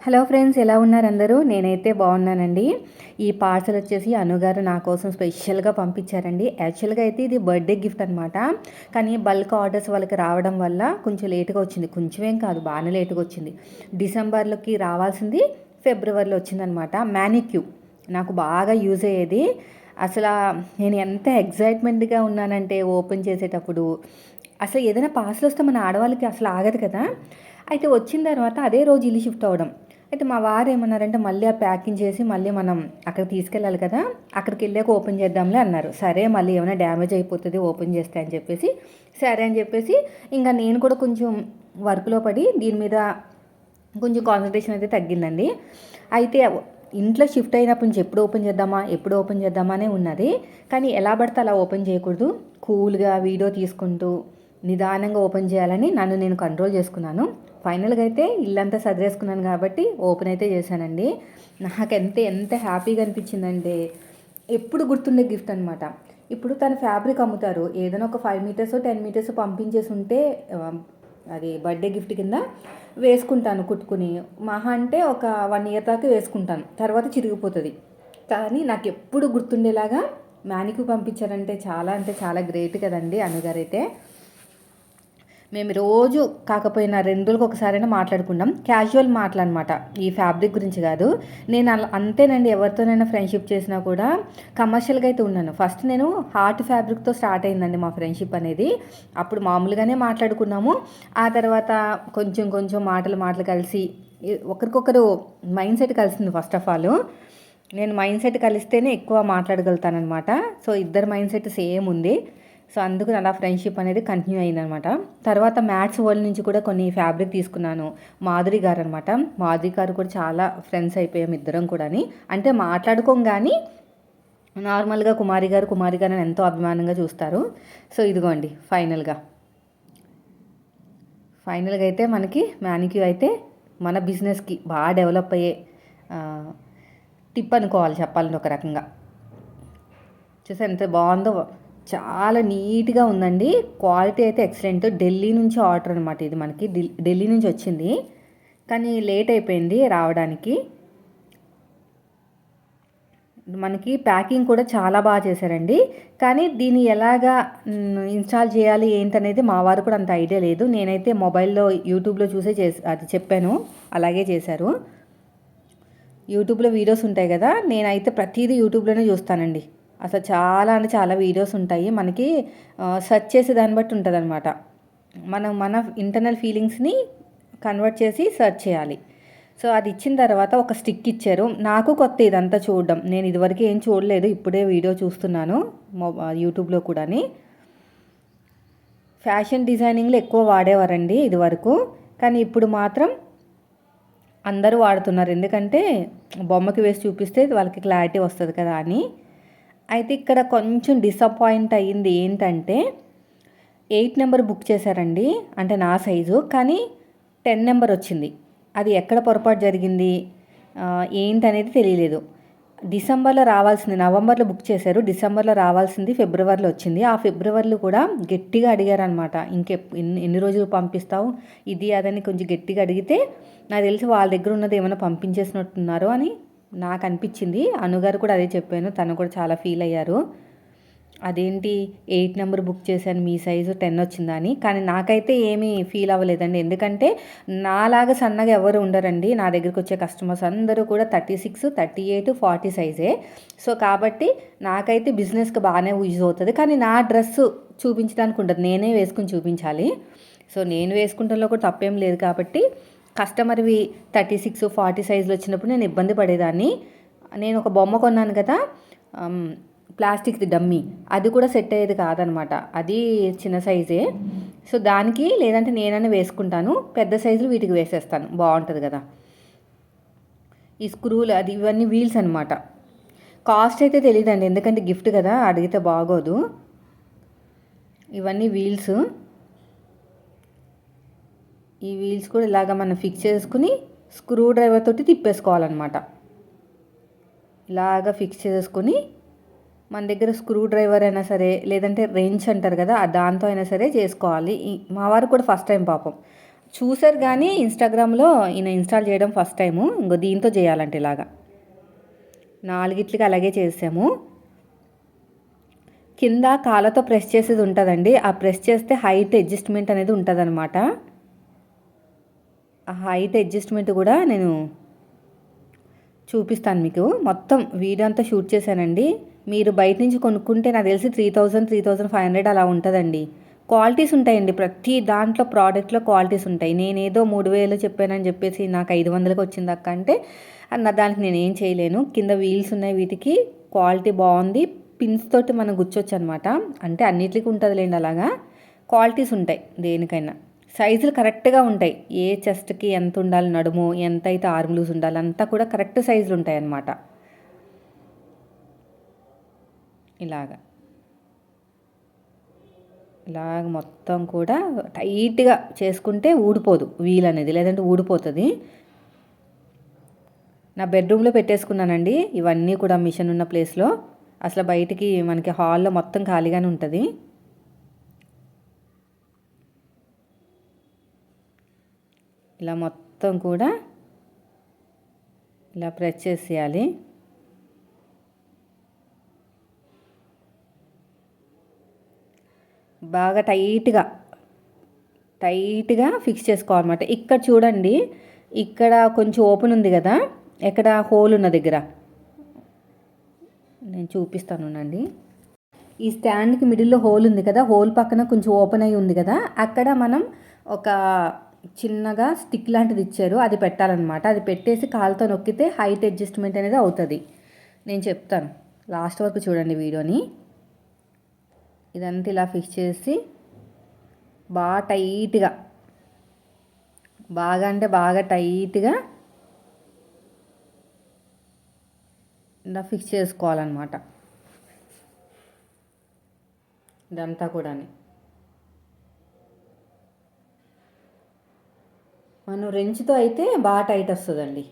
Hello friends, ఎలా ఉన్నారు అందరూ? నేనైతే బాగున్నానండి. ఈ పార్సల్ వచ్చేసి అనుగారు నా కోసం స్పెషల్గా పంపించారండి. యాక్చువల్గా అయితే ఇది బర్త్డే గిఫ్ట్ అనమాట. కానీ బల్క్ ఆర్డర్స్ వాళ్ళకి రావడం వల్ల కొంచెం లేట్గా వచ్చింది. కొంచెమేం కాదు, బాగానే లేట్గా వచ్చింది. డిసెంబర్లోకి రావాల్సింది ఫిబ్రవరిలో వచ్చిందనమాట. మ్యానిక్యూ నాకు బాగా యూజ్ అయ్యేది. అసలు నేను ఎంత ఎగ్జైట్మెంట్గా ఉన్నానంటే ఓపెన్ చేసేటప్పుడు అసలు ఏదైనా పార్సల్ వస్తే మన ఆడవాళ్ళకి అసలు ఆగదు కదా. అయితే వచ్చిన తర్వాత అదే రోజు ఇల్లు షిఫ్ట్ అవ్వడం. అయితే మా వారు ఏమన్నారంటే మళ్ళీ ఆ ప్యాకింగ్ చేసి మళ్ళీ మనం అక్కడ తీసుకెళ్ళాలి కదా, అక్కడికి వెళ్ళాక ఓపెన్ చేద్దాంలే అన్నారు. సరే, మళ్ళీ ఏమైనా డ్యామేజ్ అయిపోతుంది ఓపెన్ చేస్తే అని చెప్పేసి సరే అని చెప్పేసి ఇంకా నేను కూడా కొంచెం వర్క్లో పడి దీని మీద కొంచెం కాన్సన్ట్రేషన్ అయితే తగ్గిందండి. అయితే ఇంట్లో షిఫ్ట్ అయినప్పటి నుంచి ఎప్పుడు ఓపెన్ చేద్దామనే ఉన్నది. కానీ ఎలా పడితే అలా ఓపెన్ చేయకూడదు, కూల్గా వీడియో తీసుకుంటూ నిదానంగా ఓపెన్ చేయాలని నన్ను నేను కంట్రోల్ చేసుకున్నాను. ఫైనల్గా అయితే ఇల్లంతా సదిరేసుకున్నాను కాబట్టి ఓపెన్ అయితే చేశానండి. నాకు ఎంత హ్యాపీగా అనిపించిందంటే ఎప్పుడు గుర్తుండే గిఫ్ట్ అనమాట. ఇప్పుడు తను ఫ్యాబ్రిక్ అమ్ముతారు, ఏదైనా ఒక 5 మీటర్స్ 10 మీటర్స్ పంపించేసి ఉంటే అది బర్త్డే గిఫ్ట్ కింద వేసుకుంటాను కుట్టుకుని. మహా అంటే ఒక 1 ఇయర్ దాకా వేసుకుంటాను, తర్వాత చిరిగిపోతుంది. కానీ నాకు ఎప్పుడు గుర్తుండేలాగా మ్యానిక్యూ పంపించారంటే అంటే చాలా గ్రేట్ కదండి అనుగారైతే. మేము రోజు కాకపోయినా 2 రోజులకు ఒకసారైనా మాట్లాడుకుంటాం. క్యాజువల్ మాటలన్నమాట, ఈ ఫ్యాబ్రిక్ గురించి కాదు. నేను అంతేనండి, ఎవరితోనైనా ఫ్రెండ్షిప్ చేసినా కూడా కమర్షియల్గా అయితే ఉన్నాను. ఫస్ట్ నేను హార్ట్ ఫ్యాబ్రిక్తో స్టార్ట్ అయిందండి మా ఫ్రెండ్షిప్ అనేది. అప్పుడు మామూలుగానే మాట్లాడుకున్నాము. ఆ తర్వాత కొంచెం మాటలు కలిసి ఒకరికొకరు మైండ్ సెట్ కలిసింది. ఫస్ట్ ఆఫ్ ఆల్ నేను మైండ్ సెట్ కలిస్తేనే ఎక్కువ మాట్లాడగలుగుతానమాట. సో ఇద్దరు మైండ్ సెట్ సేమ్ ఉంది. సో అందుకు అలా ఫ్రెండ్షిప్ అనేది కంటిన్యూ అయిందనమాట. తర్వాత మ్యాథ్స్ వరల్డ్ నుంచి కూడా కొన్ని ఫ్యాబ్రిక్ తీసుకున్నాను. మాధురి గారు అనమాట. మాధురి గారు కూడా చాలా ఫ్రెండ్స్ అయిపోయాం ఇద్దరం కూడా. అంటే మాట్లాడుకోం కానీ నార్మల్గా కుమారి గారు అని ఎంతో అభిమానంగా చూస్తారు. సో ఇదిగోండి ఫైనల్గా అయితే మనకి మ్యానిక్యూ అయితే మన బిజినెస్కి బాగా డెవలప్ అయ్యే టిప్ అనుకోవాలి చెప్పాలంటే ఒక రకంగా. చూసా ఎంత బాగుందో, చాలా నీట్గా ఉందండి. క్వాలిటీ అయితే ఎక్సలెంట్. ఢిల్లీ నుంచి ఆర్డర్ అనమాట ఇది. మనకి ఢిల్లీ నుంచి వచ్చింది, కానీ లేట్ అయిపోయింది రావడానికి. మనకి ప్యాకింగ్ కూడా చాలా బాగా చేశారండి. కానీ దీన్ని ఎలాగా ఇన్స్టాల్ చేయాలి ఏంటనేది మా వారు కూడా అంత ఐడియా లేదు. నేనైతే మొబైల్లో యూట్యూబ్లో చూసే అది చెప్పాను, అలాగే చేశారు. యూట్యూబ్లో వీడియోస్ ఉంటాయి కదా, నేనైతే ప్రతిదీ యూట్యూబ్లోనే చూస్తానండి. అసలు చాలా వీడియోస్ ఉంటాయి. మనకి సెర్చ్ చేసే దాన్ని బట్టి ఉంటుంది అనమాట. మన ఇంటర్నల్ ఫీలింగ్స్ని కన్వర్ట్ చేసి సెర్చ్ చేయాలి. సో అది ఇచ్చిన తర్వాత ఒక స్టిక్ ఇచ్చారు. నాకు కొత్త ఇదంతా చూడడం, నేను ఇదివరకు ఏం చూడలేదు, ఇప్పుడే వీడియో చూస్తున్నాను యూట్యూబ్లో కూడా. ఫ్యాషన్ డిజైనింగ్లో ఎక్కువ వాడేవారండి ఇదివరకు, కానీ ఇప్పుడు మాత్రం అందరూ వాడుతున్నారు. ఎందుకంటే బొమ్మకి వేసి చూపిస్తే వాళ్ళకి క్లారిటీ వస్తుంది కదా అని. అయితే ఇక్కడ కొంచెం డిసప్పాయింట్ అయ్యింది ఏంటంటే 8 నెంబర్ బుక్ చేశారండి, అంటే నా సైజు, కానీ 10 నెంబర్ వచ్చింది. అది ఎక్కడ పొరపాటు జరిగింది ఏంటనేది తెలియలేదు. డిసెంబర్లో రావాల్సింది, నవంబర్లో బుక్ చేశారు, డిసెంబర్లో రావాల్సింది ఫిబ్రవరిలో వచ్చింది. ఆ ఫిబ్రవరిలో కూడా గట్టిగా అడిగారనమాట, ఎన్ని రోజులు పంపిస్తావు ఇది అదని కొంచెం గట్టిగా అడిగితే నాకు తెలిసి వాళ్ళ దగ్గర ఉన్నది ఏమైనా పంపించేసినట్టున్నారు అని నాకు అనిపించింది. అనుగారు కూడా అదే చెప్పాను, తను కూడా చాలా ఫీల్ అయ్యారు. అదేంటి 8 నెంబర్ బుక్ చేశాను మీ సైజు 10 వచ్చిందా అని. కానీ నాకైతే ఏమీ ఫీల్ అవ్వలేదండి, ఎందుకంటే నాలాగా సన్నగా ఎవరు ఉండరండి. నా దగ్గరికి వచ్చే కస్టమర్స్ అందరూ కూడా 36, 38, 40 సైజే. సో కాబట్టి నాకైతే బిజినెస్కి బాగానే యూజ్ అవుతుంది. కానీ నా డ్రెస్సు చూపించడానికి ఉండదు, నేనే వేసుకుని చూపించాలి. సో నేను వేసుకుంటంలో కూడా తప్పేం లేదు. కాబట్టి కస్టమర్వి 36, 40 సైజులు వచ్చినప్పుడు నేను ఇబ్బంది పడేదాన్ని. నేను ఒక బొమ్మ కొన్నాను కదా, ప్లాస్టిక్ది డమ్మీ, అది కూడా సెట్ అయ్యేది కాదనమాట, అది చిన్న సైజే. సో దానికి లేదంటే నేనైనా వేసుకుంటాను, పెద్ద సైజులు వీటికి వేసేస్తాను, బాగుంటుంది కదా. ఈ స్క్రూలు అది ఇవన్నీ వీల్స్ అనమాట. కాస్ట్ అయితే తెలియదండి, ఎందుకంటే గిఫ్ట్ కదా, అడిగితే బాగోదు. ఇవన్నీ వీల్స్. ఈ వీల్స్ కూడా ఇలాగ మనం ఫిక్స్ చేసుకుని స్క్రూ డ్రైవర్ తోటి తిప్పేసుకోవాలన్నమాట. ఇలాగ ఫిక్స్ చేసుకొని మన దగ్గర స్క్రూ డ్రైవర్ అయినా సరే, లేదంటే రెంచ్ అంటారు కదా, దాంతో అయినా సరే చేసుకోవాలి. మా వారు కూడా ఫస్ట్ టైం పాపం చూసారు కానీ ఇన్స్టాగ్రామ్లో ఈయన ఇన్స్టాల్ చేయడం ఫస్ట్ టైము. ఇంకో దీంతో చేయాలంటే ఇలాగా 4గిట్లకి అలాగే చేసాము. కింద కాళ్ళతో ప్రెస్ చేసేది ఉంటుందండి. ఆ ప్రెస్ చేస్తే హైట్ అడ్జస్ట్మెంట్ అనేది ఉంటుందన్నమాట. ఆ హైట్ అడ్జస్ట్మెంట్ కూడా నేను చూపిస్తాను మీకు. మొత్తం వీడియో అంతా షూట్ చేశానండి. మీరు బయట నుంచి కొనుక్కుంటే నాకు తెలిసి 3000, 3500 అలా ఉంటుందండి. క్వాలిటీస్ ఉంటాయండి, ప్రతి దాంట్లో ప్రోడక్ట్లో క్వాలిటీస్ ఉంటాయి. నేనేదో 3000 చెప్పానని చెప్పేసి నాకు 500కి వచ్చింది అక్క అంటే దానికి నేనేం చేయలేను. కింద వీల్స్ ఉన్నాయి, వీటికి క్వాలిటీ బాగుంది. పిన్స్ తోటి మనం గుచ్చొచ్చు అనమాట. అంటే అన్నిటికీ ఉంటుందిలేండి అలాగా. క్వాలిటీస్ ఉంటాయి దేనికైనా. సైజులు కరెక్ట్గా ఉంటాయి. ఏ చెస్ట్కి ఎంత ఉండాలి, నడుము ఎంత అయితే ఆర్మ్ లూజ్ ఉండాలి, అంతా కూడా కరెక్ట్ సైజులు ఉంటాయి అన్నమాట. ఇలాగా మొత్తం కూడా టైట్గా చేసుకుంటే ఊడిపోదు వీల్ అనేది, లేదంటే ఊడిపోతుంది. నా బెడ్రూమ్లో పెట్టేసుకున్నానండి ఇవన్నీ కూడా మిషన్ ఉన్న ప్లేస్లో. అసలు బయటికి మనకి హాల్లో మొత్తం ఖాళీగానే ఉంటుంది. ఇలా మొత్తం కూడా ఇలా ప్రెస్ చేసేయాలి. బాగా టైట్గా ఫిక్స్ చేసుకోవాలన్నమాట. ఇక్కడ చూడండి, ఇక్కడ కొంచెం ఓపెన్ ఉంది కదా, ఎక్కడ హోల్ ఉన్న దగ్గర నేను చూపిస్తానునండి. ఈ స్టాండ్కి మిడిల్లో హోల్ ఉంది కదా, హోల్ పక్కన కొంచెం ఓపెన్ అయ్యి ఉంది కదా, అక్కడ మనం ఒక చిన్నగా స్టిక్ లాంటిది ఇచ్చారు, అది పెట్టాలన్నమాట. అది పెట్టేసి కాలుతో నొక్కితే హైట్ అడ్జస్ట్మెంట్ అనేది అవుతుంది. నేను చెప్తాను, లాస్ట్ వరకు చూడండి వీడియోని. ఇదంతా ఇలా ఫిక్స్ చేసి బాగా టైట్గా, బాగా టైట్గా ఇలా ఫిక్స్ చేసుకోవాలన్నమాట. ఇదంతా కూడా మనం రెంచ్తో అయితే బాగా టైట్ వస్తుందండి.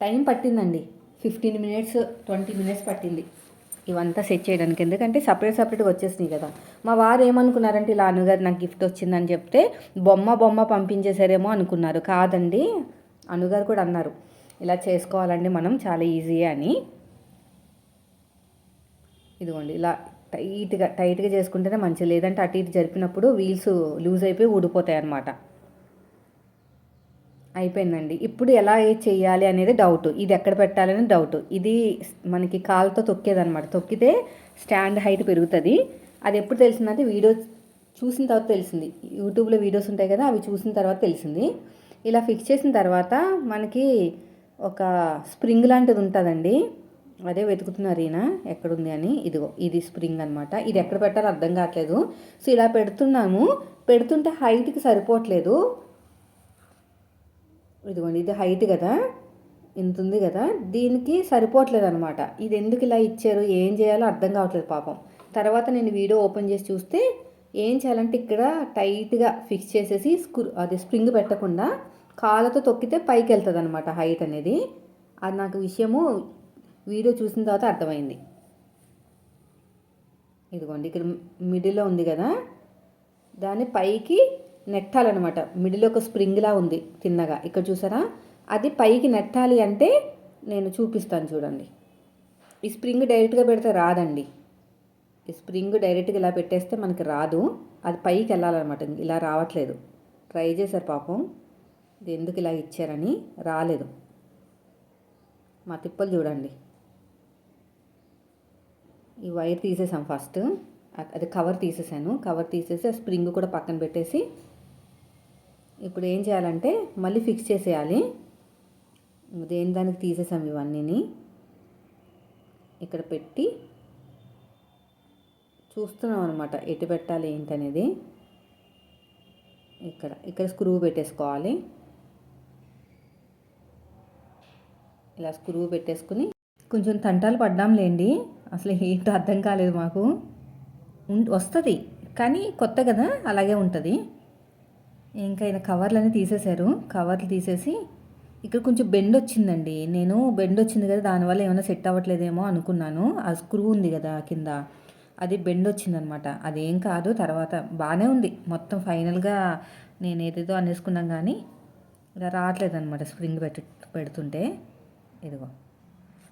టైం పట్టిందండి, 15 మినిట్స్ 20 మినిట్స్ పట్టింది ఇవంతా సెట్ చేయడానికి. ఎందుకంటే సపరేట్గా వచ్చేసినాయి కదా. మా వారు ఏమనుకున్నారంటే, ఇలా అనుగారు నాకు గిఫ్ట్ వచ్చిందని చెప్తే బొమ్మ పంపించేసారేమో అనుకున్నారు. కాదండి, అనుగారు కూడా అన్నారు ఇలా చేసుకోవాలండి మనం, చాలా ఈజీ అని. ఇదిగోండి ఇలా టైట్గా చేసుకుంటేనే మంచిది, లేదంటే అటు ఇటు జరిపినప్పుడు వీల్స్ లూజ్ అయిపోయి ఊడిపోతాయి అన్నమాట. అయిపోయిందండి. ఇప్పుడు ఎలా చేయాలి అనేది డౌట్, ఇది ఎక్కడ పెట్టాలని డౌట్. ఇది మనకి కాలుతో తొక్కేదనమాట. తొక్కితే స్టాండ్ హైట్ పెరుగుతుంది. అది ఎప్పుడు తెలిసిందంటే వీడియో చూసిన తర్వాత తెలిసింది. యూట్యూబ్లో వీడియోస్ ఉంటాయి కదా, అవి చూసిన తర్వాత తెలిసింది. ఇలా ఫిక్స్ చేసిన తర్వాత మనకి ఒక స్ప్రింగ్ లాంటిది ఉంటుందండి. అదే వెతుకుతున్నారు ఈయన ఎక్కడుంది అని. ఇదిగో ఇది స్ప్రింగ్ అనమాట. ఇది ఎక్కడ పెట్టాలో అర్థం కావట్లేదు. సో ఇలా పెడుతుంటే హైట్కి సరిపోవట్లేదు. ఇదిగోండి, ఇది హైట్ కదా, ఇంత ఉంది కదా, దీనికి సరిపోవట్లేదు అనమాట. ఇది ఎందుకు ఇలా ఇచ్చారు, ఏం చేయాలో అర్థం కావట్లేదు పాపం. తర్వాత నేను వీడియో ఓపెన్ చేసి చూస్తే ఏం చేయాలంటే ఇక్కడ టైట్గా ఫిక్స్ చేసేసి అది స్ప్రింగ్ పెట్టకుండా కాళ్ళతో తొక్కితే పైకి వెళ్తుంది అనమాట హైట్ అనేది. అది నాకు విషయము వీడియో చూసిన తర్వాత అర్థమైంది. ఇదిగోండి ఇక్కడ మిడిల్లో ఉంది కదా, దాన్ని పైకి నెట్టాలన్నమాట. మిడిల్లో ఒక స్ప్రింగ్లా ఉంది తిన్నగా, ఇక్కడ చూసారా, అది పైకి నెట్టాలి అంటే నేను చూపిస్తాను చూడండి. ఈ స్ప్రింగ్ డైరెక్ట్గా పెడితే రాదండి. ఈ స్ప్రింగ్ డైరెక్ట్గా ఇలా పెట్టేస్తే మనకి రాదు, అది పైకి వెళ్ళాలన్నమాట. ఇలా రావట్లేదు. ట్రై చేశారు పాపం, ఇది ఎందుకు ఇలా ఇచ్చారని, రాలేదు. మా తిప్పలు చూడండి. ఈ వైర్ తీసేసాం ఫస్ట్, అది కవర్ తీసేసాను. కవర్ తీసేసి ఆ స్ప్రింగ్ కూడా పక్కన పెట్టేసి ఇప్పుడు ఏం చేయాలంటే మళ్ళీ ఫిక్స్ చేసేయాలి. దేని దానికి తీసేసాం ఇవన్నీని. ఇక్కడ పెట్టి చూస్తున్నాం అనమాట ఎటు పెట్టాలి ఏంటనేది. ఇక్కడ స్క్రూ పెట్టేసుకోవాలి. ఇలా స్క్రూ పెట్టేసుకుని కొంచెం తంటాలు పడ్డాంలేండి, అసలు ఏంటో అర్థం కాలేదు మాకు. వస్తుంది కానీ కొత్త కదా, అలాగే ఉంటుంది. ఇంకా ఈయన కవర్లన్నీ తీసేశారు. కవర్లు తీసేసి ఇక్కడ కొంచెం బెండ్ వచ్చిందండి. నేను బెండ్ వచ్చింది కదా, దానివల్ల ఏమైనా సెట్ అవ్వట్లేదేమో అనుకున్నాను. ఆ స్క్రూ ఉంది కదా కింద, అది బెండ్ వచ్చిందనమాట. అదేం కాదు, తర్వాత బాగానే ఉంది మొత్తం. ఫైనల్గా నేను ఏదేదో అనేసుకున్నాం కానీ ఇలా రావట్లేదనమాట స్ప్రింగ్ పెడుతుంటే. ఇదిగో.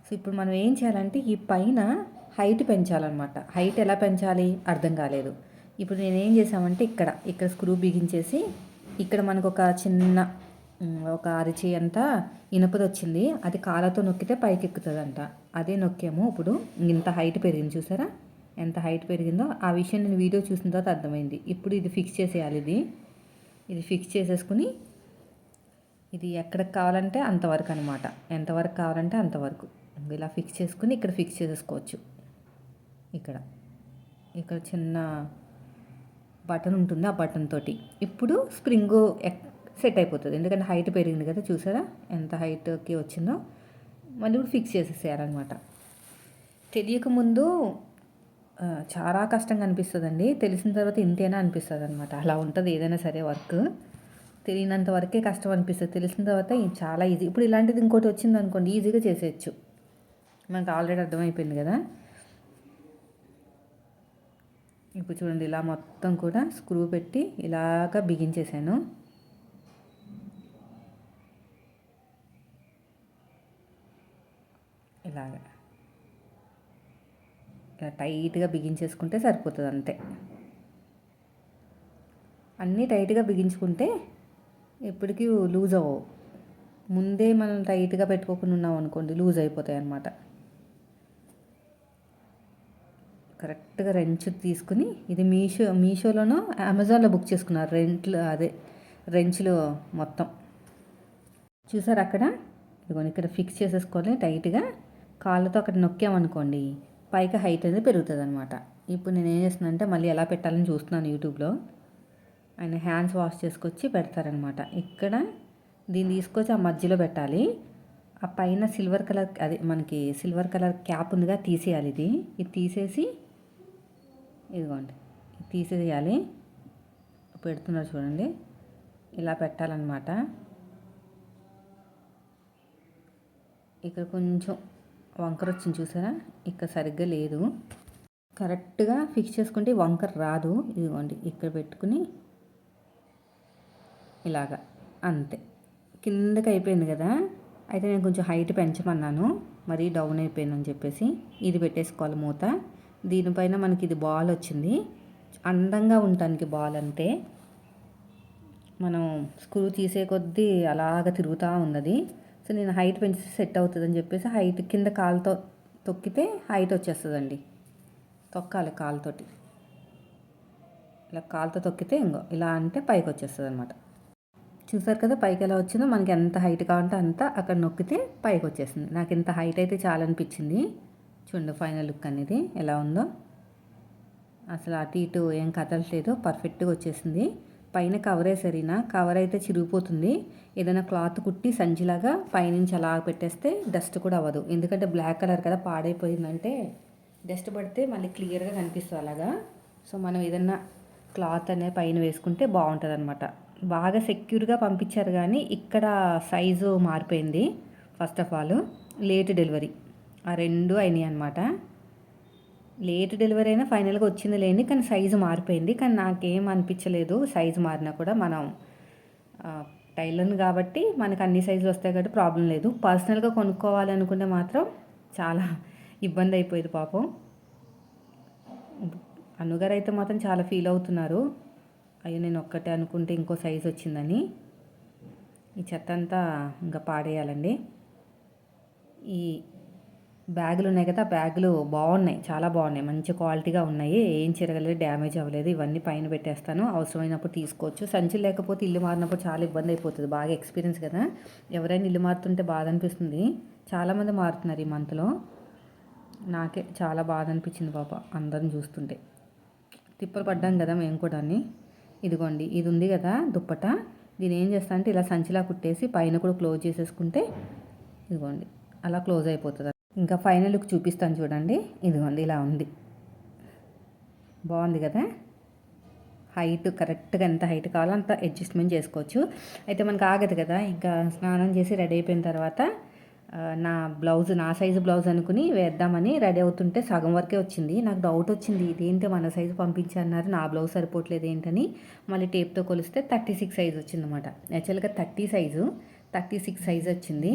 సో ఇప్పుడు మనం ఏం చేయాలంటే ఈ పైన హైట్ పెంచాలన్నమాట. హైట్ ఎలా పెంచాలి అర్థం కాలేదు. ఇప్పుడు నేనేం చేసామంటే ఇక్కడ స్క్రూ బిగించేసి ఇక్కడ మనకు ఒక చిన్న ఒక అరిచి అంతా ఇనుపది వచ్చింది. అది కాళ్ళతో నొక్కితే పైకి ఎక్కుతుందంట. అదే నొక్కాము. ఇప్పుడు ఇంత హైట్ పెరిగింది చూసారా, ఎంత హైట్ పెరిగిందో. ఆ విషయం నేను వీడియో చూసిన తర్వాత అర్థమైంది. ఇప్పుడు ఇది ఫిక్స్ చేసేయాలి. ఇది ఫిక్స్ చేసేసుకుని ఇది ఎక్కడికి కావాలంటే అంతవరకు అనమాట, ఎంతవరకు కావాలంటే అంతవరకు ఇలా ఫిక్స్ చేసుకుని ఇక్కడ ఫిక్స్ చేసేసుకోవచ్చు. ఇక్కడ చిన్న బటన్ ఉంటుంది, ఆ బటన్ తోటి ఇప్పుడు స్ప్రింగు సెట్ అయిపోతుంది. ఎందుకంటే హైట్ పెరిగింది కదా, చూసారా ఎంత హైట్కి వచ్చిందో. మళ్ళీ ఇప్పుడు ఫిక్స్ చేసేసేయాలన్నమాట. తెలియకముందు చాలా కష్టంగా అనిపిస్తుందండి, తెలిసిన తర్వాత ఇంతేనా అనిపిస్తుంది అనమాట. అలా ఉంటుంది ఏదైనా సరే వర్క్. తెలియనంత వరకే కష్టం అనిపిస్తుంది, తెలిసిన తర్వాత చాలా ఈజీ. ఇప్పుడు ఇలాంటిది ఇంకోటి వచ్చింది అనుకోండి, ఈజీగా చేసేయచ్చు. మనకు ఆల్రెడీ అర్థమైపోయింది కదా. ఇప్పుడు చూడండి, ఇలా మొత్తం కూడా స్క్రూ పెట్టి ఇలాగా బిగించేసాను. ఇలా టైట్గా బిగించేసుకుంటే సరిపోతుంది అంతే. అన్నీ టైట్గా బిగించుకుంటే ఎప్పటికీ లూజ్ అవ్వవు. ముందే మనం టైట్గా పెట్టుకోకుండా ఉన్నాం అనుకోండి, లూజ్ అయిపోతాయి అన్నమాట. కరెక్ట్గా రెంచ్ తీసుకుని, ఇది మీషోలోనో అమెజాన్లో బుక్ చేసుకున్నారు రెంచ్లు మొత్తం. చూసారు అక్కడ, ఇదిగోండి ఇక్కడ ఫిక్స్ చేసేసుకోవాలి టైట్గా. కాళ్ళతో అక్కడ నొక్కామనుకోండి పైకి హైట్ అనేది పెరుగుతుంది అనమాట. ఇప్పుడు నేను ఏం చేస్తున్నానంటే మళ్ళీ ఎలా పెట్టాలని చూస్తున్నాను యూట్యూబ్లో. ఆయన హ్యాండ్స్ వాష్ చేసుకొచ్చి పెడతారనమాట. ఇక్కడ దీన్ని తీసుకొచ్చి ఆ మధ్యలో పెట్టాలి. ఆ పైన సిల్వర్ కలర్, అదే మనకి సిల్వర్ కలర్ క్యాప్ ఉందిగా, తీసేయాలి. ఇది తీసేసి ఇదిగోండి తీసేయాలి. పెడుతున్నారు చూడండి, ఇలా పెట్టాలన్నమాట. ఇక్కడ కొంచెం వంకర వచ్చింది చూసారా, ఇక్కడ సరిగ్గా లేదు. కరెక్ట్గా ఫిక్స్ చేసుకుంటే వంకర రాదు. ఇదిగోండి ఇక్కడ పెట్టుకుని ఇలాగా అంతే. కిందకి అయిపోయింది కదా. అయితే నేను కొంచెం హైట్ పెంచమన్నాను, మరీ డౌన్ అయిపోయిందని చెప్పేసి. ఇది పెట్టేసుకోవాలి మూత. దీనిపైన మనకి ఇది బాల్ వచ్చింది, అందంగా ఉండటానికి బాల్ అంతే. మనం స్క్రూ తీసే కొద్దీ అలాగ తిరుగుతూ ఉన్నది. సో నేను హైట్ పెంచి సెట్ అవుతుందని చెప్పేసి హైట్ కింద కాలుతో తొక్కితే హైట్ వచ్చేస్తుందండి. తొక్కాలి కాలుతోటి, ఇలా కాలుతో తొక్కితే ఇంకో ఇలా అంటే పైకి వచ్చేస్తుంది అనమాట. చూసారు కదా పైకి ఎలా వచ్చిందో. మనకి ఎంత హైట్ కావాలంటే అంత అక్కడ నొక్కితే పైకి వచ్చేసింది. నాకు ఇంత హైట్ అయితే చాలా అనిపించింది. చూడండి ఫైనల్ లుక్ అనేది ఎలా ఉందో. అసలు అటు ఇటు ఏం కదలట్లేదు, పర్ఫెక్ట్గా వచ్చేసింది. పైన కవర్ వేసరినా, కవర్ అయితే చిరిగిపోతుంది. ఏదైనా క్లాత్ కుట్టి సంచిలాగా పైనుంచి అలా పెట్టేస్తే డస్ట్ కూడా అవ్వదు. ఎందుకంటే బ్లాక్ కలర్ కదా, పాడైపోయిందంటే డస్ట్ పడితే మళ్ళీ క్లియర్గా కనిపిస్తుంది అలాగా. సో మనం ఏదన్నా క్లాత్ అనేది పైన వేసుకుంటే బాగుంటుంది అనమాట. బాగా సెక్యూర్గా పంపించారు కానీ ఇక్కడ సైజు మారిపోయింది. First of all late delivery, ఆ రెండు అయినాయి అనమాట. లేట్ డెలివరీ అయినా ఫైనల్గా వచ్చింది లేని, కానీ సైజు మారిపోయింది. కానీ నాకేం అనిపించలేదు సైజు మారినా కూడా. మనం టైలర్ని కాబట్టి మనకు అన్ని సైజులు వస్తాయి కాబట్టి ప్రాబ్లం లేదు. పర్సనల్గా కొనుక్కోవాలి అనుకుంటే మాత్రం చాలా ఇబ్బంది అయిపోయేది పాపం. అన్నగారు అయితే మాత్రం చాలా ఫీల్ అవుతున్నారు, అయ్యో నేను ఒక్కటే అనుకుంటే ఇంకో సైజు వచ్చిందని. ఈ చెత్త అంతా ఇంకా పాడేయాలండి. ఈ బ్యాగులు ఉన్నాయి కదా, బ్యాగులు బాగున్నాయి, చాలా బాగున్నాయి, మంచి క్వాలిటీగా ఉన్నాయి. ఏం చిరగలేదు, డ్యామేజ్ అవ్వలేదు. ఇవన్నీ పైన పెట్టేస్తాను, అవసరమైనప్పుడు తీసుకోవచ్చు. సంచులు లేకపోతే ఇల్లు మారినప్పుడు చాలా ఇబ్బంది అయిపోతుంది. బాగా ఎక్స్పీరియన్స్ కదా, ఎవరైనా ఇల్లు మారుతుంటే బాధ అనిపిస్తుంది. చాలామంది మారుతున్నారు ఈ మంత్లో. నాకే చాలా బాధ అనిపించింది పాప అందరిని చూస్తుంటే. తిప్పలు పడ్డాం కదా మేము కూడా. ఇదిగోండి ఇది ఉంది కదా దుప్పట, దీని ఏం చేస్తా అంటే ఇలా సంచిలా కుట్టేసి పైన కూడా క్లోజ్ చేసేసుకుంటే ఇదిగోండి అలా క్లోజ్ అయిపోతుంది. ఇంకా ఫైనల్ లుక్ చూపిస్తాను చూడండి. ఇదిగోండి ఇలా ఉంది, బాగుంది కదా. హైట్ కరెక్ట్గా ఎంత హైట్ కావాలో అంత అడ్జస్ట్మెంట్ చేసుకోవచ్చు. అయితే మనకు ఆగదు కదా, ఇంకా స్నానం చేసి రెడీ అయిపోయిన తర్వాత నా సైజు బ్లౌజ్ అనుకుని వేద్దామని రెడీ అవుతుంటే సగం వరకే వచ్చింది. నాకు డౌట్ వచ్చింది, ఇదేంటి మన సైజు పంపించన్నారు, నా బ్లౌజ్ సరిపోవట్లేదు ఏంటని. మళ్ళీ టేప్తో కొలిస్తే 36 సైజు వచ్చిందన్నమాట. యాక్చువల్గా 36 సైజు వచ్చింది.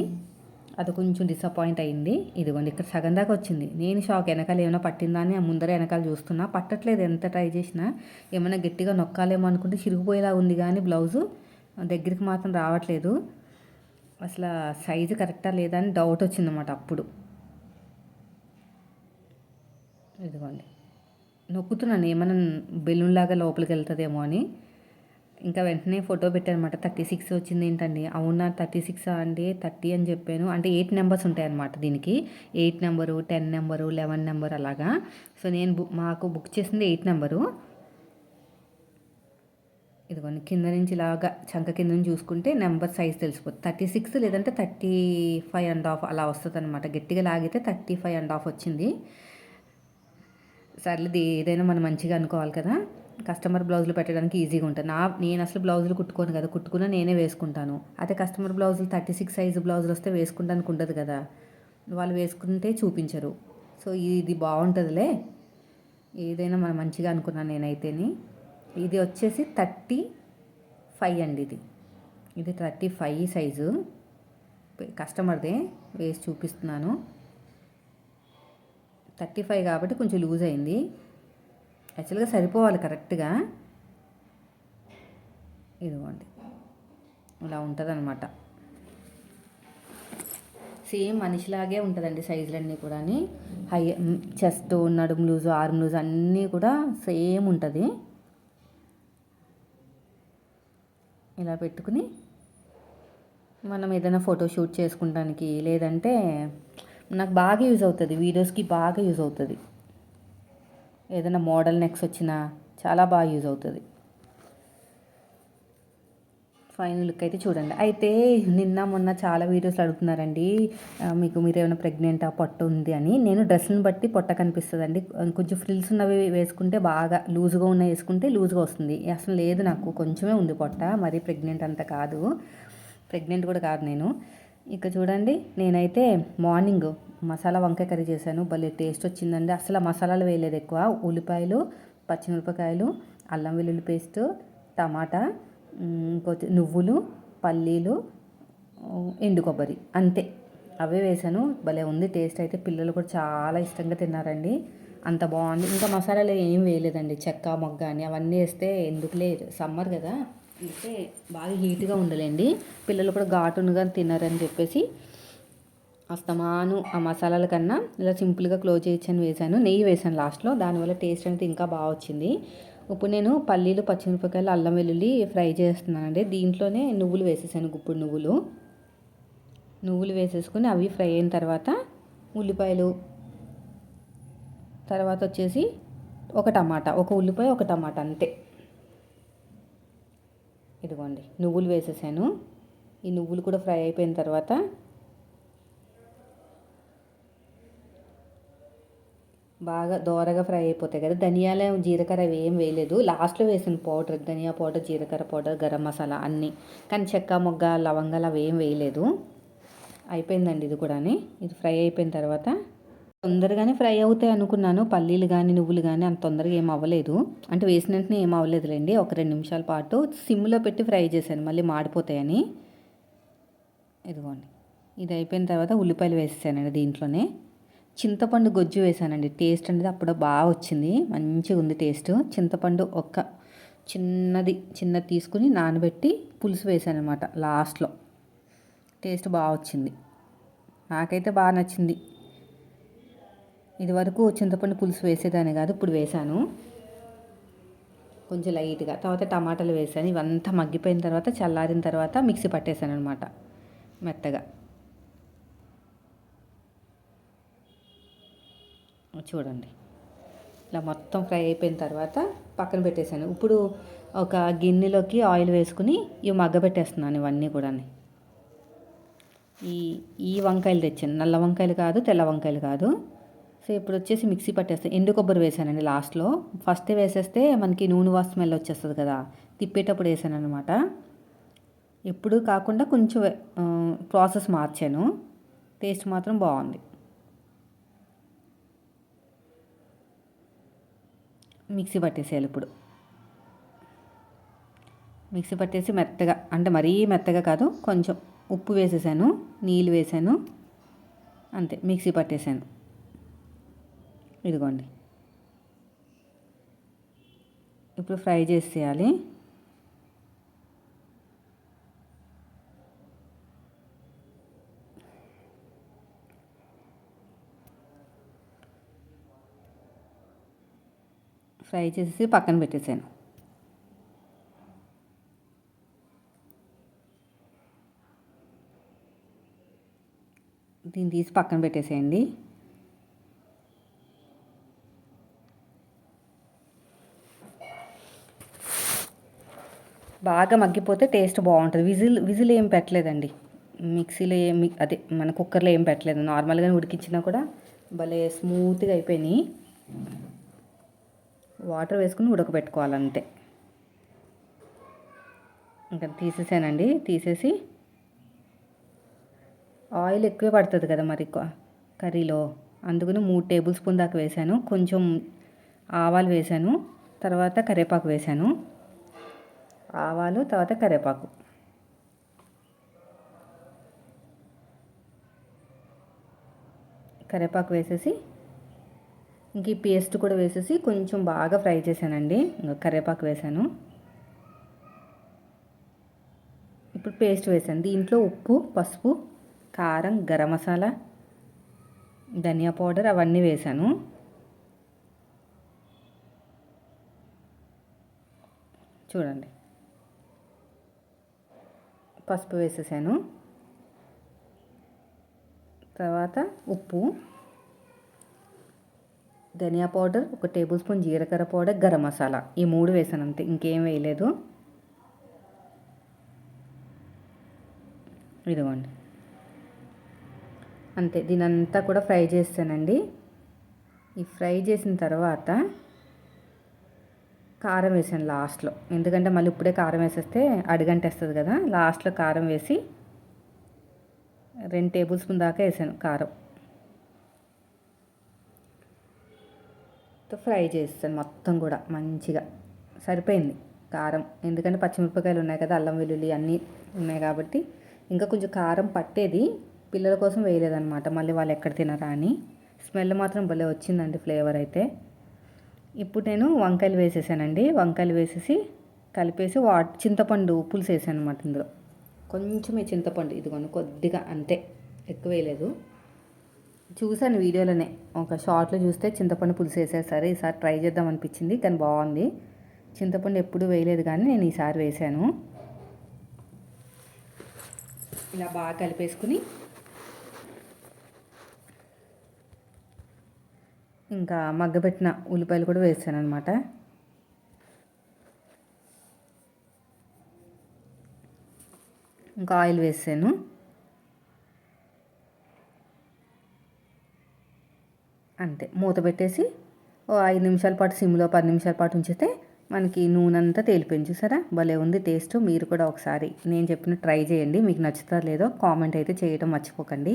అది కొంచెం డిసప్పాయింట్ అయింది. ఇదిగోండి ఇక్కడ సగం దాకా వచ్చింది. నేను షాక్, వెనకాల ఏమైనా పట్టిందా అని ముందర వెనకాల చూస్తున్నా, పట్టట్లేదు. ఎంత ట్రై చేసినా ఏమైనా గట్టిగా నొక్కాలేమో అనుకుంటే చిరిగిపోయేలా ఉంది, కానీ బ్లౌజు దగ్గరికి మాత్రం రావట్లేదు. అసలు సైజు కరెక్టా లేదా అని డౌట్ వచ్చిందన్నమాట అప్పుడు. ఇదిగోండి నొక్కుతున్నాను, ఏమైనా బెలూన్ లాగా లోపలికి వెళ్తుందేమో అని. ఇంకా వెంటనే ఫోటో పెట్టానమాట. 36 వచ్చింది ఏంటండి, అవునా 36 అండి, 30 అని చెప్పాను. అంటే 8 నెంబర్స్ ఉంటాయన్నమాట దీనికి. 8 నెంబరు, 10 నెంబరు, 11 నెంబర్ అలాగా. సో నేను మాకు బుక్ చేసింది 8 నెంబరు. ఇదిగోండి కింద నుంచి ఇలాగా చంక కింద నుంచి చూసుకుంటే నెంబర్ సైజ్ తెలిసిపోతుంది. 36 లేదంటే 35.5 అలా వస్తుంది అనమాట. గట్టిగా లాగితే 35.5 వచ్చింది. సర్లేదు, ఏదైనా మనం మంచిగా అనుకోవాలి కదా. కస్టమర్ బ్లౌజులు పెట్టడానికి ఈజీగా ఉంటుంది. నేను అసలు బ్లౌజులు కుట్టుకోను కదా, కుట్టుకున్నా నేనే వేసుకుంటాను. అదే కస్టమర్ బ్లౌజులు 36 సైజు బ్లౌజులు వస్తే వేసుకుంటానికి ఉండదు కదా, వాళ్ళు వేసుకుంటే చూపించరు. సో ఇది బాగుంటుందిలే, ఏదైనా మనం మంచిగా అనుకున్నాను నేనైతేని. ఇది వచ్చేసి 35 అండి. ఇది 35 సైజు కస్టమర్దే, వేసి చూపిస్తున్నాను. 35 కాబట్టి కొంచెం లూజ్ అయింది. యాక్చువల్గా సరిపోవాలి కరెక్ట్గా. ఇదిగోండి ఇలా ఉంటుంది అనమాట. సేమ్ మనిషిలాగే ఉంటుందండి సైజులన్నీ కూడా. చెస్ట్, నడుము లూజు, ఆర్మ్ లూజు అన్నీ కూడా సేమ్ ఉంటుంది. ఇలా పెట్టుకుని మనం ఏదైనా ఫోటో షూట్ చేసుకుంటానికి, లేదంటే నాకు బాగా యూజ్ అవుతుంది, వీడియోస్కి బాగా యూజ్ అవుతుంది. ఏదైనా మోడల్ నెక్స్ వచ్చినా చాలా బాగా యూజ్ అవుతుంది. ఫైనల్ లుక్ అయితే చూడండి. అయితే నిన్న మొన్న చాలా వీడియోస్లో అడుగుతున్నారండి, మీరు ఏమైనా ప్రెగ్నెంటా, పొట్ట ఉంది అని. నేను డ్రెస్ని బట్టి పొట్ట కనిపిస్తుందండి. కొంచెం ఫ్రిల్స్ ఉన్నవి వేసుకుంటే బాగా, లూజ్గా ఉన్నవి వేసుకుంటే లూజ్గా వస్తుంది. అసలు లేదు, నాకు కొంచెమే ఉంది పొట్ట, మరీ ప్రెగ్నెంట్ అంత కాదు, ప్రెగ్నెంట్ కూడా కాదు నేను. ఇక చూడండి, నేనైతే మార్నింగ్ మసాలా వంకాయ కర్రీ చేశాను. భలే టేస్ట్ వచ్చిందండి. అసలు మసాలాలు వేయలేదు ఎక్కువ. ఉల్లిపాయలు, పచ్చిమిరపకాయలు, అల్లం వెల్లుల్లి పేస్ట్, టమాటా, ఇంకొచ్చి నువ్వులు, పల్లీలు, ఎండు కొబ్బరి, అంతే, అవే వేసాను. భలే ఉంది టేస్ట్ అయితే. పిల్లలు కూడా చాలా ఇష్టంగా తిన్నారండి, అంత బాగుంది. ఇంకా మసాలాలు ఏం వేయలేదండి, చెక్క మొగ్గ అని అవన్నీ వేస్తే ఎందుకులే, సమ్మర్ కదా, అయితే బాగా హీట్గా ఉండలేండి, పిల్లలు కూడా ఘాటునుగా తిన్నారని చెప్పేసి అస్తమాను ఆ మసాలాల కన్నా ఇలా సింపుల్గా క్లోజ్ చేయొచ్చని వేసాను. నెయ్యి వేసాను లాస్ట్లో, దానివల్ల టేస్ట్ అనేది ఇంకా బాగా వచ్చింది. ఇప్పుడు నేను పల్లీలు, పచ్చిమిరపకాయలు, అల్లం వెల్లుల్లి ఫ్రై చేస్తున్నానండి. దీంట్లోనే నువ్వులు వేసేసాను, గుప్పుడు నువ్వులు వేసేసుకుని అవి ఫ్రై అయిన తర్వాత ఉల్లిపాయలు, తర్వాత వచ్చేసి ఒక టమాటా, ఒక ఉల్లిపాయ, ఒక టమాటా, అంతే. ఇదిగోండి నువ్వులు వేసేసాను. ఈ నువ్వులు కూడా ఫ్రై అయిపోయిన తర్వాత బాగా దోరగా ఫ్రై అయిపోతాయి కదా. ధనియాల, జీలకర్ర అవి ఏం వేయలేదు, లాస్ట్లో వేసిన పౌడర్, ధనియా పౌడర్, జీలకర్ర పౌడర్, గరం మసాలా అన్నీ, కానీ చెక్క మొగ్గ, లవంగాలు అవి ఏం వేయలేదు. అయిపోయిందండి ఇది కూడా. ఇది ఫ్రై అయిపోయిన తర్వాత తొందరగానే ఫ్రై అవుతాయి అనుకున్నాను. పల్లీలు కానీ నువ్వులు కానీ అంత తొందరగా ఏం అవ్వలేదు, అంటే వేసిన వెంటనే ఏం అవ్వలేదులేండి. ఒక 2 నిమిషాల పాటు సిమ్లో పెట్టి ఫ్రై చేశాను, మళ్ళీ మాడిపోతాయని. ఇదిగోండి ఇది అయిపోయిన తర్వాత ఉల్లిపాయలు వేసేసానండి. దీంట్లోనే చింతపండు గొజ్జు వేసానండి. టేస్ట్ అనేది అప్పుడు బాగా వచ్చింది, మంచిగా ఉంది టేస్ట్. చింతపండు చిన్నది తీసుకుని నానబెట్టి పులుసు వేసాను అనమాట లాస్ట్లో. టేస్ట్ బాగా వచ్చింది, నాకైతే బాగా నచ్చింది. ఇదివరకు చింతపండు పులుసు వేసేదాన్ని కాదు, ఇప్పుడు వేసాను కొంచెం లైట్గా. తర్వాత టమాటాలు వేసాను. ఇవంతా మగ్గిపోయిన తర్వాత, చల్లారిన తర్వాత మిక్సీ పట్టేసాను అనమాట మెత్తగా. చూడండి ఇలా మొత్తం ఫ్రై అయిపోయిన తర్వాత పక్కన పెట్టేశాను. ఇప్పుడు ఒక గిన్నెలోకి ఆయిల్ వేసుకుని ఇవి మగ్గబెట్టేస్తున్నాను ఇవన్నీ కూడా. ఈ వంకాయలు తెచ్చాను, నల్ల వంకాయలు కాదు, తెల్ల వంకాయలు కాదు. సో ఇప్పుడు వచ్చేసి మిక్సీ పట్టేస్తాను. ఎండు కొబ్బరి వేసానండి లాస్ట్లో. ఫస్ట్ వేసేస్తే మనకి నూనె వాసన స్మెల్ వచ్చేస్తుంది కదా, తిప్పేటప్పుడు వేసాను అనమాట. ఎప్పుడు కాకుండా కొంచెం ప్రాసెస్ మార్చాను. టేస్ట్ మాత్రం బాగుంది. మిక్సీ పట్టేసేయాలి ఇప్పుడు. మిక్సీ పట్టేసి మెత్తగా, అంటే మరీ మెత్తగా కాదు, కొంచెం ఉప్పు వేసేసాను, నీళ్ళు వేసాను, అంతే మిక్సీ పట్టేసాను. ఇదిగోండి. ఇప్పుడు ఫ్రై చేసేయాలి. ఫ్రై చేసి పక్కన పెట్టేసాను. దీన్ని తీసి పక్కన పెట్టేసేయండి. బాగా మగ్గిపోతే టేస్ట్ బాగుంటుంది. విజిల్ ఏం పెట్టలేదండి, మిక్సీలో ఏమి అదే మన కుక్కర్లో ఏం పెట్టలేదు, నార్మల్గా ఉడికించినా కూడా భలే స్మూత్గా అయిపోయినాయి. వాటర్ వేసుకుని ఉడకబెట్టుకోవాలంతే. ఇంకా తీసేసానండి. తీసేసి ఆయిల్ ఎక్కువే పడుతుంది కదా మరి కర్రీలో, అందుకని 3 టేబుల్ స్పూన్ దాకా వేసాను. కొంచెం ఆవాలు వేసాను, తర్వాత కరివేపాకు వేసాను. ఆవాలు తర్వాత కరివేపాకు. కరివేపాకు వేసేసి ఇంక ఈ పేస్ట్ కూడా వేసేసి కొంచెం బాగా ఫ్రై చేశానండి. ఇంకా కరివేపాకు వేసాను. ఇప్పుడు పేస్ట్ వేసాను. దీంట్లో ఉప్పు, పసుపు, కారం, గరం మసాలా, ధనియా పౌడర్ అవన్నీ వేసాను. చూడండి, పసుపు వేసేసాను, తర్వాత ఉప్పు, ధనియా పౌడర్, 1 టేబుల్ స్పూన్ జీలకర్ర పౌడర్, గరం మసాలా, ఈ 3 వేసాను అంతే, ఇంకేం వేయలేదు. ఇదిగోండి, అంతే. దీనంతా కూడా ఫ్రై చేస్తానండి. ఈ ఫ్రై చేసిన తర్వాత కారం వేసాను లాస్ట్లో, ఎందుకంటే మళ్ళీ ఇప్పుడే కారం వేసేస్తే అడుగంటేస్తుంది కదా. లాస్ట్లో కారం వేసి 2 టేబుల్ స్పూన్ దాకా వేసాను కారం. ఫ్రై చేస్తాను మొత్తం కూడా మంచిగా. సరిపోయింది కారం, ఎందుకంటే పచ్చిమిరపకాయలు ఉన్నాయి కదా, అల్లం వెల్లుల్లి అన్నీ ఉన్నాయి కాబట్టి. ఇంకా కొంచెం కారం పట్టేది, పిల్లల కోసం వేయలేదన్నమాట, మళ్ళీ వాళ్ళు ఎక్కడ తినరా అని. స్మెల్ మాత్రం భలే వచ్చిందండి, ఫ్లేవర్ అయితే. ఇప్పుడు నేను వంకాయలు వేసేసానండి. వంకాయలు వేసేసి కలిపేసి చింతపండు పులుసు వేసాను అనమాట. ఇందులో కొంచెమే చింతపండు, ఇదిగోండి కొద్దిగా, అంతే, ఎక్కువ వేయలేదు. చూశాను వీడియోలోనే, ఒక షార్ట్లో చూస్తే చింతపండు పులుసు వేసారు. సరే ఈసారి ట్రై చేద్దాం అనిపించింది, కానీ బాగుంది. చింతపండు ఎప్పుడు వేయలేదు కానీ నేను ఈసారి వేసాను. ఇలా బాగా కలిపేసుకుని ఇంకా మగ్గబెట్టిన ఉల్లిపాయలు కూడా వేసాను అనమాట. ఇంకా ఆయిల్ వేసాను. అంతే, మూత పెట్టేసి ఓ 5 నిమిషాల పాటు సిమ్లో 10 నిమిషాల పాటు ఉంచితే మనకి నూనె అంతా తేలిపోయింది. చూసారా, భలే ఉంది టేస్ట్. మీరు కూడా ఒకసారి నేను చెప్పిన ట్రై చేయండి, మీకు నచ్చుతా లేదో కామెంట్ అయితే చేయడం మర్చిపోకండి.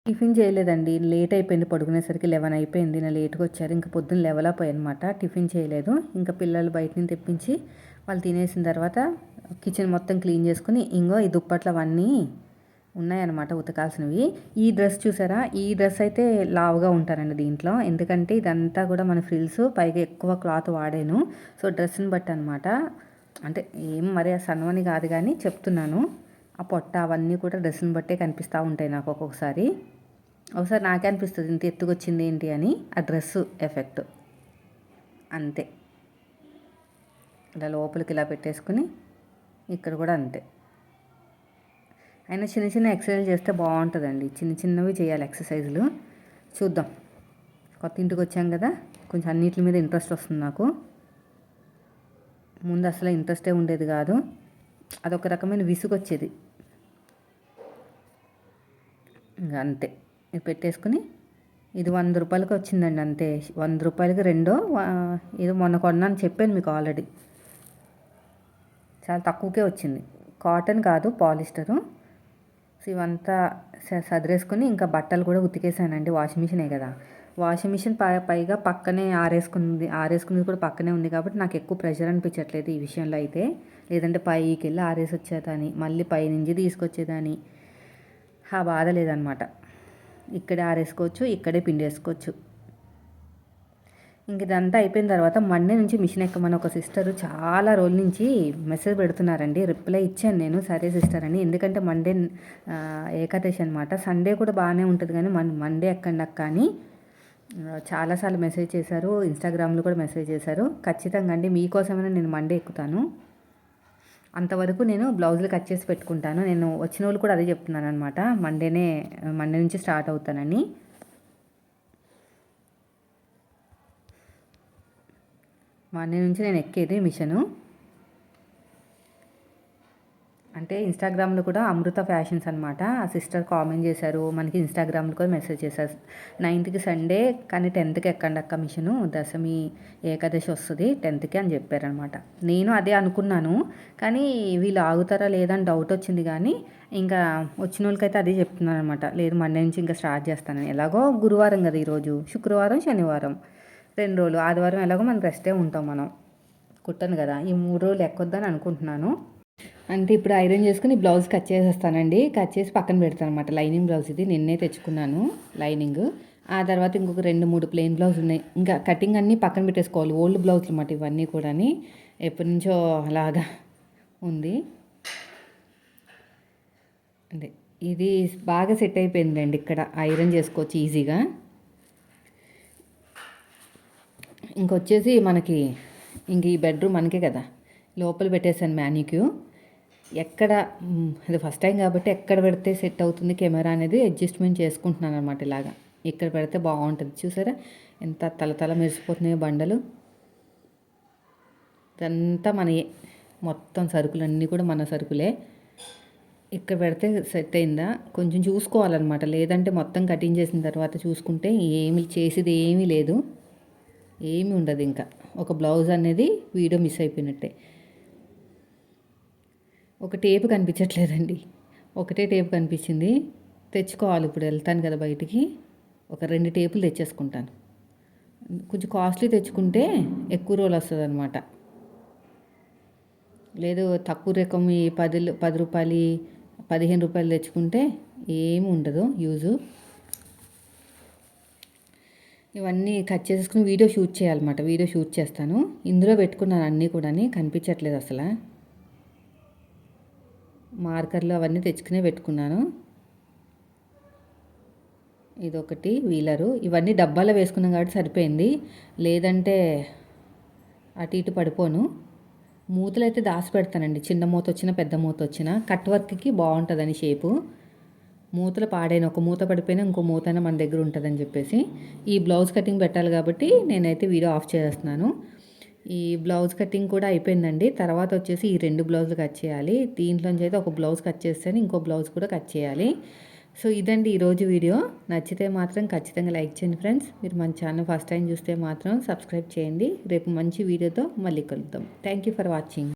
టిఫిన్ చేయలేదండి, లేట్ అయిపోయింది, పడుకునేసరికి 11 అయిపోయింది. నా లేట్గా వచ్చారు, ఇంకా పొద్దున్న లెవెలపోయి అనమాట. టిఫిన్ చేయలేదు. ఇంకా పిల్లలు బయట నుంచి తెప్పించి వాళ్ళు తినేసిన తర్వాత కిచెన్ మొత్తం క్లీన్ చేసుకుని, ఇంకో ఈ దుప్పట్లు అవన్నీ ఉన్నాయన్నమాట ఉతకాల్సినవి. ఈ డ్రెస్ చూసారా, ఈ డ్రెస్ అయితే లావుగా ఉంటానండి దీంట్లో, ఎందుకంటే ఇదంతా కూడా మన ఫ్రిల్స్, పైగా ఎక్కువ క్లాత్ వాడాను. సో డ్రెస్ని బట్టి అనమాట, అంటే ఏం మరి సన్నమని కాదు కానీ చెప్తున్నాను. ఆ పొట్ట అవన్నీ కూడా డ్రెస్ని బట్టే కనిపిస్తూ ఉంటాయి నాకు. ఒక్కొక్కసారి నాకే అనిపిస్తుంది ఇంత ఎత్తుకొచ్చింది ఏంటి అని, ఆ డ్రెస్సు ఎఫెక్ట్ అంతే. ఇలా లోపలికి ఇలా పెట్టేసుకుని ఇక్కడ కూడా అంతే. అయినా చిన్న చిన్న ఎక్సర్సైజ్ చేస్తే బాగుంటుందండి, చిన్న చిన్నవి చేయాలి ఎక్సర్సైజులు. చూద్దాం, కొత్త ఇంటికి వచ్చాం కదా, కొంచెం అన్నిటి మీద ఇంట్రెస్ట్ వస్తుంది నాకు. ముందు అసలు ఇంట్రెస్టే ఉండేది కాదు, అదొక రకమైన విసుగు వచ్చేది. ఇంకా అంతే, ఇది పెట్టేసుకుని, ఇది 100 రూపాయలకి వచ్చిందండి అంతే. 100 రూపాయలకి రెండో ఏదో మొన్న కొన్నాను, చెప్పాను మీకు ఆల్రెడీ. చాలా తక్కువకే వచ్చింది. కాటన్ కాదు, పాలిస్టరు. సో ఇవంతా సదిరేసుకుని ఇంకా బట్టలు కూడా ఉతికేసానండి. వాషింగ్ మిషనే కదా, వాషింగ్ మిషన్ పైగా పక్కనే ఆరేసుకుంది కూడా పక్కనే ఉంది కాబట్టి నాకు ఎక్కువ ప్రెషర్ అనిపించట్లేదు ఈ విషయంలో అయితే. లేదంటే పైకి వెళ్ళి ఆరేసి వచ్చేదాన్ని, మళ్ళీ పై నుంచి తీసుకొచ్చేదాన్ని. ఆ బాధ లేదనమాట. ఇక్కడే ఆరేసుకోవచ్చు, ఇక్కడే పిండేసుకోవచ్చు. ఇంక ఇదంతా అయిపోయిన తర్వాత మండే నుంచి మిషన్ ఎక్కమని ఒక సిస్టరు చాలా రోజుల నుంచి మెసేజ్ పెడుతున్నారండి. రిప్లై ఇచ్చాను నేను, సరే సిస్టర్ అని. ఎందుకంటే మండే ఏకాదశి అనమాట. సండే కూడా బాగానే ఉంటుంది కానీ మండే ఎక్కండి అక్క అని చాలాసార్లు మెసేజ్ చేశారు. ఇన్స్టాగ్రామ్లో కూడా మెసేజ్ చేశారు. ఖచ్చితంగా అండి మీకోసమైనా నేను మండే ఎక్కుతాను. అంతవరకు నేను బ్లౌజులు కట్ చేసి పెట్టుకుంటాను. నేను వచ్చిన వాళ్ళు కూడా అదే చెప్తున్నాను అనమాట, మండే నుంచి స్టార్ట్ అవుతానని. మండే నుంచి నేను ఎక్కేది మిషను. అంటే ఇన్స్టాగ్రామ్లో కూడా అమృత ఫ్యాషన్స్ అనమాట, ఆ సిస్టర్ కామెంట్ చేశారు. మనకి ఇన్స్టాగ్రామ్లో కూడా మెసేజ్ చేశారు, 9th సండే కానీ 10th ఎక్కండి అక్క మిషను, దశమి ఏకాదశి వస్తుంది 10th అని చెప్పారనమాట. నేను అదే అనుకున్నాను కానీ వీళ్ళు ఆగుతారా లేదా అని డౌట్ వచ్చింది. కానీ ఇంకా వచ్చిన వాళ్ళకైతే అదే చెప్తున్నాను అనమాట, లేదు మండే నుంచి ఇంకా స్టార్ట్ చేస్తానని. ఎలాగో గురువారం కదా ఈరోజు, శుక్రవారం శనివారం 2 రోజులు, ఆదివారం ఎలాగో మనం రెస్టే ఉంటాం, మనం కుట్టను కదా. ఈ 3 రోజులు ఎక్కొద్దని అనుకుంటున్నాను. అంటే ఇప్పుడు ఐరన్ చేసుకుని బ్లౌజ్ కట్ చేసేస్తానండి. కట్ చేసి పక్కన పెడతాను అనమాట. లైనింగ్ బ్లౌజ్ ఇది నిన్నే తెచ్చుకున్నాను లైనింగ్. ఆ తర్వాత ఇంకొక 2-3 ప్లెయిన్ బ్లౌజ్ ఉన్నాయి. ఇంకా కటింగ్ అన్నీ పక్కన పెట్టేసుకోవాలి. ఓల్డ్ బ్లౌజ్లు అన్నమాట ఇవన్నీ కూడా, ఎప్పటి నుంచో అలాగా ఉంది. అంటే ఇది బాగా సెట్ అయిపోయిందండి. ఇక్కడ ఐరన్ చేసుకోవచ్చు ఈజీగా. ఇంకొచ్చేసి మనకి ఇంక ఈ బెడ్రూమ్ మనకే కదా, లోపల పెట్టేశాను మ్యానిక్యూ. ఎక్కడ అది ఫస్ట్ టైం కాబట్టి ఎక్కడ పెడితే సెట్ అవుతుంది కెమెరా అనేది అడ్జస్ట్మెంట్ చేసుకుంటున్నాను అనమాట. ఇలాగా ఇక్కడ పెడితే బాగుంటుంది. చూసారా ఎంత తల మెరిసిపోతున్నాయో బండలు. ఇదంతా మనయే, మొత్తం సరుకులన్నీ కూడా మన సరుకులే. ఇక్కడ పెడితే సెట్ అయిందా కొంచెం చూసుకోవాలన్నమాట, లేదంటే మొత్తం కటింగ్ చేసిన తర్వాత చూసుకుంటే ఏమి చేసేది ఏమీ లేదు, ఏమీ ఉండదు. ఇంకా ఒక బ్లౌజ్ అనేది వీడియో మిస్ అయిపోయినట్టే. ఒక టేపు కనిపించట్లేదండి, ఒకటే టేపు కనిపించింది. తెచ్చుకోవాలి, ఇప్పుడు వెళ్తాను కదా బయటికి, ఒక 2 టేపులు తెచ్చేసుకుంటాను. కొంచెం కాస్ట్లీ తెచ్చుకుంటే ఎక్కువ రోజులు వస్తుంది అనమాట. లేదు తక్కువ రకం ఈ 10 రూపాయలు 15 రూపాయలు తెచ్చుకుంటే ఏమి ఉండదు యూజు. ఇవన్నీ కట్ చేసుకుని వీడియో షూట్ చేయాలన్నమాట. వీడియో షూట్ చేస్తాను. ఇందులో పెట్టుకున్నాను అన్నీ కూడా, కనిపించట్లేదు అసలు. మార్కర్లు అవన్నీ తెచ్చుకునే పెట్టుకున్నాను. ఇదొకటి వీలరు, ఇవన్నీ డబ్బాలో వేసుకున్నాం కాబట్టి సరిపోయింది, లేదంటే అటు ఇటు పడిపోను. మూతలు అయితే దాచి పెడతానండి, చిన్న మూత వచ్చినా పెద్ద మూత వచ్చినా కట్ వర్క్కి బాగుంటుందని షేపు. మూతలు పాడైన ఒక మూత పడిపోయినా ఇంకో మూతైనా మన దగ్గర ఉంటుందని చెప్పేసి ఈ బ్లౌజ్ కటింగ్ పెట్టాలి కాబట్టి నేనైతే వీడియో ఆఫ్ చేస్తున్నాను. ఈ బ్లౌజ్ కటింగ్ కూడా అయిపోయిందండి. తర్వాత వచ్చేసి ఈ 2 బ్లౌజులు కట్ చేయాలి. దీంట్లోంచి అయితే ఒక బ్లౌజ్ కట్ చేస్తే ఇంకో బ్లౌజ్ కూడా కట్ చేయాలి. సో ఇదండి ఈరోజు వీడియో. నచ్చితే మాత్రం ఖచ్చితంగా లైక్ చేయండి ఫ్రెండ్స్. మీరు మన ఛానల్ ఫస్ట్ టైం చూస్తే మాత్రం సబ్స్క్రైబ్ చేయండి. రేపు మంచి వీడియోతో మళ్ళీ కలుద్దాం. Thank you for watching.